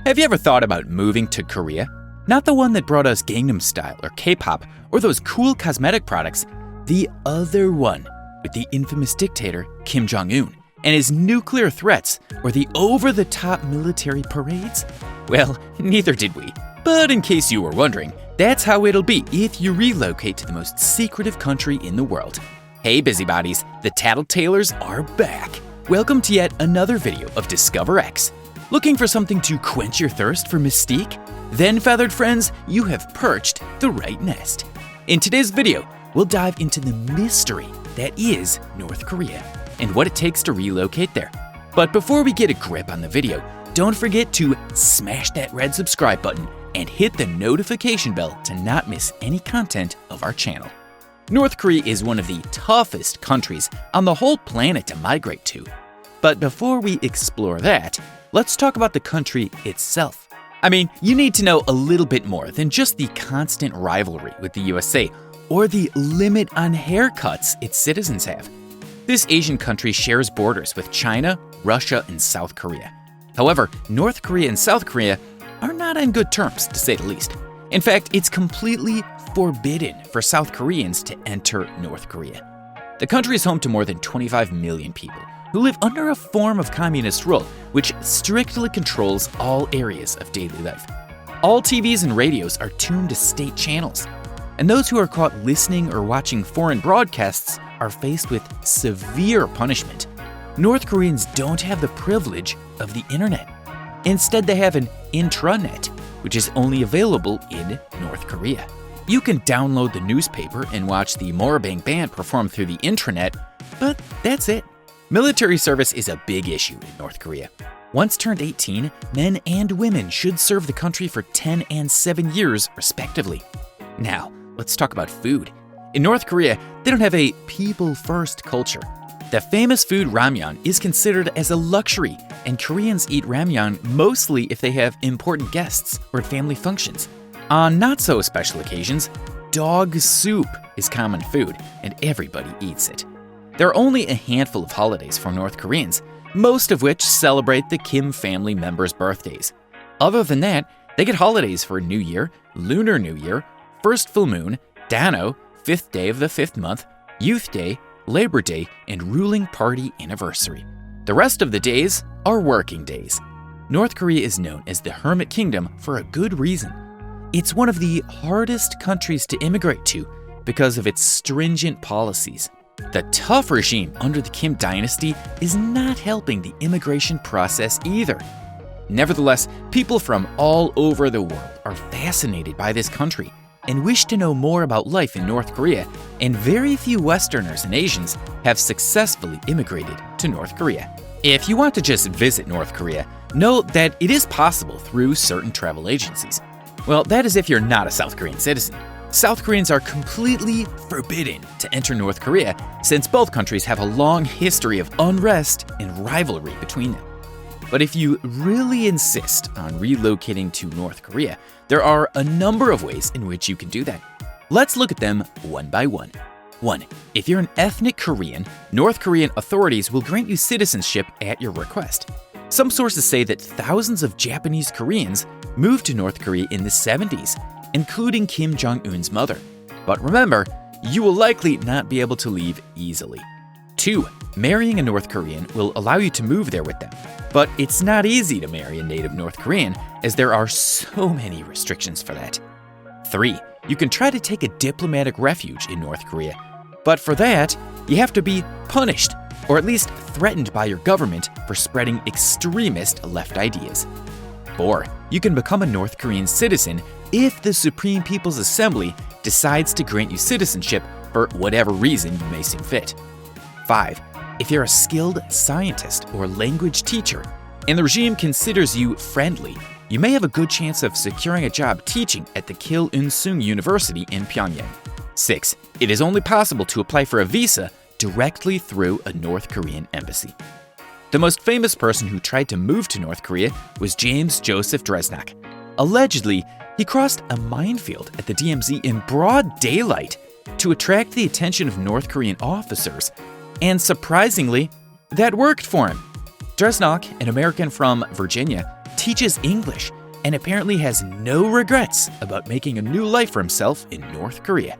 Have you ever thought about moving to Korea? Not the one that brought us Gangnam Style or K-pop or those cool cosmetic products, the other one with the infamous dictator Kim Jong-un and his nuclear threats or the over-the-top military parades? Well, neither did we. But in case you were wondering, that's how it'll be if you relocate to the most secretive country in the world. Hey busybodies, the Tattletales are back. Welcome to yet another video of Discover X. Looking for something to quench your thirst for mystique? Then, feathered friends, you have perched the right nest. In today's video, we'll dive into the mystery that is North Korea and what it takes to relocate there. But before we get a grip on the video, don't forget to smash that red subscribe button and hit the notification bell to not miss any content of our channel. North Korea is one of the toughest countries on the whole planet to migrate to. But before we explore that, let's talk about the country itself. I mean, you need to know a little bit more than just the constant rivalry with the USA or the limit on haircuts its citizens have. This Asian country shares borders with China, Russia, and South Korea. However, North Korea and South Korea are not on good terms, to say the least. In fact, it's completely forbidden for South Koreans to enter North Korea. The country is home to more than 25 million people who live under a form of communist rule which strictly controls all areas of daily life. All TVs and radios are tuned to state channels, and those who are caught listening or watching foreign broadcasts are faced with severe punishment. North Koreans don't have the privilege of the internet. Instead, they have an intranet, which is only available in North Korea. You can download the newspaper and watch the Morabang Band perform through the intranet, but that's it. Military service is a big issue in North Korea. Once turned 18, men and women should serve the country for 10 and 7 years, respectively. Now, let's talk about food. In North Korea, they don't have a people-first culture. The famous food ramyeon is considered as a luxury, and Koreans eat ramyeon mostly if they have important guests or family functions. On not-so-special occasions, dog soup is common food, and everybody eats it. There are only a handful of holidays for North Koreans, most of which celebrate the Kim family members' birthdays. Other than that, they get holidays for New Year, Lunar New Year, First Full Moon, Dano, 5th day of the 5th month, Youth Day, Labor Day, and Ruling Party Anniversary. The rest of the days are working days. North Korea is known as the Hermit Kingdom for a good reason. It's one of the hardest countries to immigrate to because of its stringent policies. The tough regime under the Kim dynasty is not helping the immigration process either. Nevertheless, people from all over the world are fascinated by this country and wish to know more about life in North Korea, and very few Westerners and Asians have successfully immigrated to North Korea. If you want to just visit North Korea, know that it is possible through certain travel agencies. Well, that is if you're not a South Korean citizen. South Koreans are completely forbidden to enter North Korea since both countries have a long history of unrest and rivalry between them. But if you really insist on relocating to North Korea, there are a number of ways in which you can do that. Let's look at them one by one. 1. If you're an ethnic Korean, North Korean authorities will grant you citizenship at your request. Some sources say that thousands of Japanese Koreans moved to North Korea in the 70s, including Kim Jong-un's mother. But remember, you will likely not be able to leave easily. 2. Marrying a North Korean will allow you to move there with them. But it's not easy to marry a native North Korean, as there are so many restrictions for that. 3. You can try to take a diplomatic refuge in North Korea. But for that, you have to be punished, or at least threatened by your government for spreading extremist left ideas. 4. You can become a North Korean citizen if the Supreme People's Assembly decides to grant you citizenship for whatever reason you may see fit. 5. If you're a skilled scientist or language teacher, and the regime considers you friendly, you may have a good chance of securing a job teaching at the Kil-In-Sung University in Pyongyang. 6. It is only possible to apply for a visa directly through a North Korean embassy. The most famous person who tried to move to North Korea was James Joseph Dresnak. Allegedly, he crossed a minefield at the DMZ in broad daylight to attract the attention of North Korean officers. And surprisingly, that worked for him. Dresnok, an American from Virginia, teaches English and apparently has no regrets about making a new life for himself in North Korea.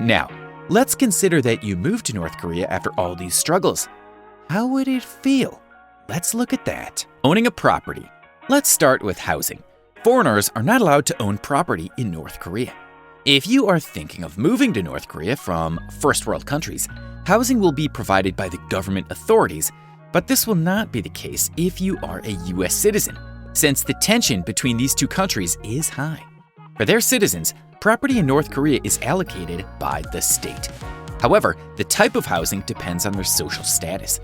Now, let's consider that you moved to North Korea after all these struggles. How would it feel? Let's look at that. Owning a property. Let's start with housing. Foreigners are not allowed to own property in North Korea. If you are thinking of moving to North Korea from first world countries, housing will be provided by the government authorities, but this will not be the case if you are a US citizen, since the tension between these two countries is high. For their citizens, property in North Korea is allocated by the state. However, the type of housing depends on their social status.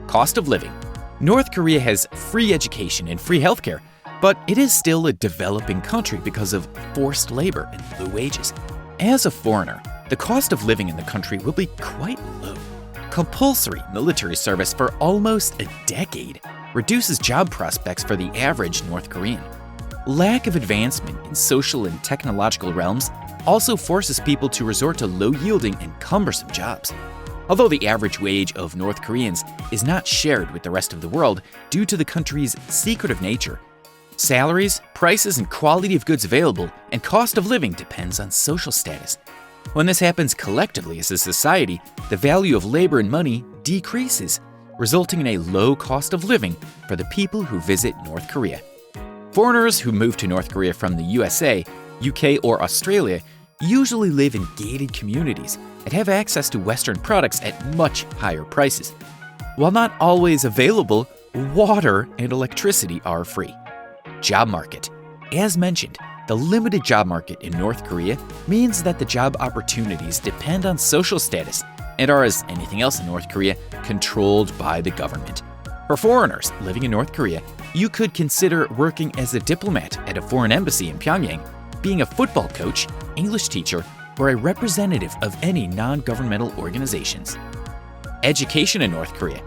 Cost of living. North Korea has free education and free healthcare, but it is still a developing country because of forced labor and low wages. As a foreigner, the cost of living in the country will be quite low. Compulsory military service for almost a decade reduces job prospects for the average North Korean. Lack of advancement in social and technological realms also forces people to resort to low-yielding and cumbersome jobs. Although the average wage of North Koreans is not shared with the rest of the world due to the country's secretive nature, salaries, prices, and quality of goods available and cost of living depends on social status. When this happens collectively as a society, the value of labor and money decreases, resulting in a low cost of living for the people who visit North Korea. Foreigners who move to North Korea from the USA, UK, or Australia usually live in gated communities and have access to Western products at much higher prices. While not always available, water and electricity are free. Job market. As mentioned, the limited job market in North Korea means that the job opportunities depend on social status and are, as anything else in North Korea, controlled by the government. For foreigners living in North Korea, you could consider working as a diplomat at a foreign embassy in Pyongyang, being a football coach, English teacher, or a representative of any non-governmental organizations. Education in North Korea.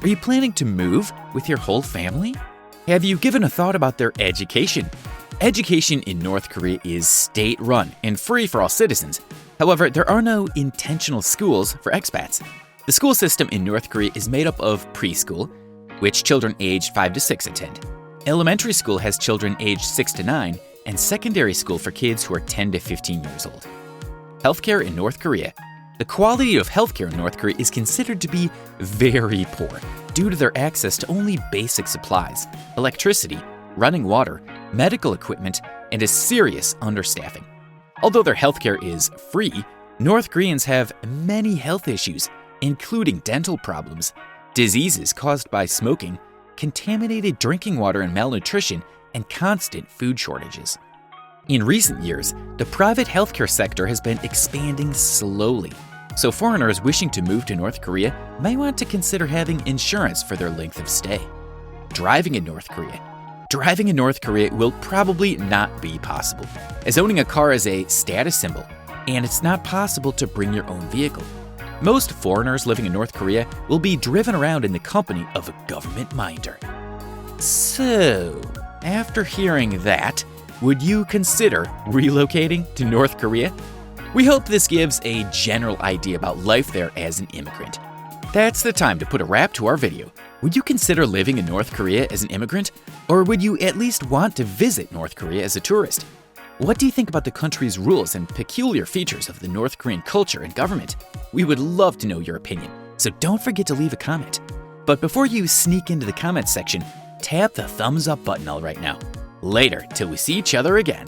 Are you planning to move with your whole family? Have you given a thought about their education? Education in North Korea is state-run and free for all citizens. However, there are no intentional schools for expats. The school system in North Korea is made up of preschool, which children aged 5 to 6 attend. Elementary school has children aged 6 to 9, and secondary school for kids who are 10 to 15 years old. Healthcare in North Korea. The quality of healthcare in North Korea is considered to be very poor due to their access to only basic supplies, electricity, running water, medical equipment, and a serious understaffing. Although their healthcare is free, North Koreans have many health issues, including dental problems, diseases caused by smoking, contaminated drinking water and malnutrition, and constant food shortages. In recent years, the private healthcare sector has been expanding slowly, so foreigners wishing to move to North Korea may want to consider having insurance for their length of stay. Driving in North Korea. Driving in North Korea will probably not be possible, as owning a car is a status symbol, and it's not possible to bring your own vehicle. Most foreigners living in North Korea will be driven around in the company of a government minder. So, after hearing that, would you consider relocating to North Korea? We hope this gives a general idea about life there as an immigrant. That's the time to put a wrap to our video. Would you consider living in North Korea as an immigrant? Or would you at least want to visit North Korea as a tourist? What do you think about the country's rules and peculiar features of the North Korean culture and government? We would love to know your opinion, so don't forget to leave a comment. But before you sneak into the comments section, tap the thumbs up button all right now. Later, till we see each other again.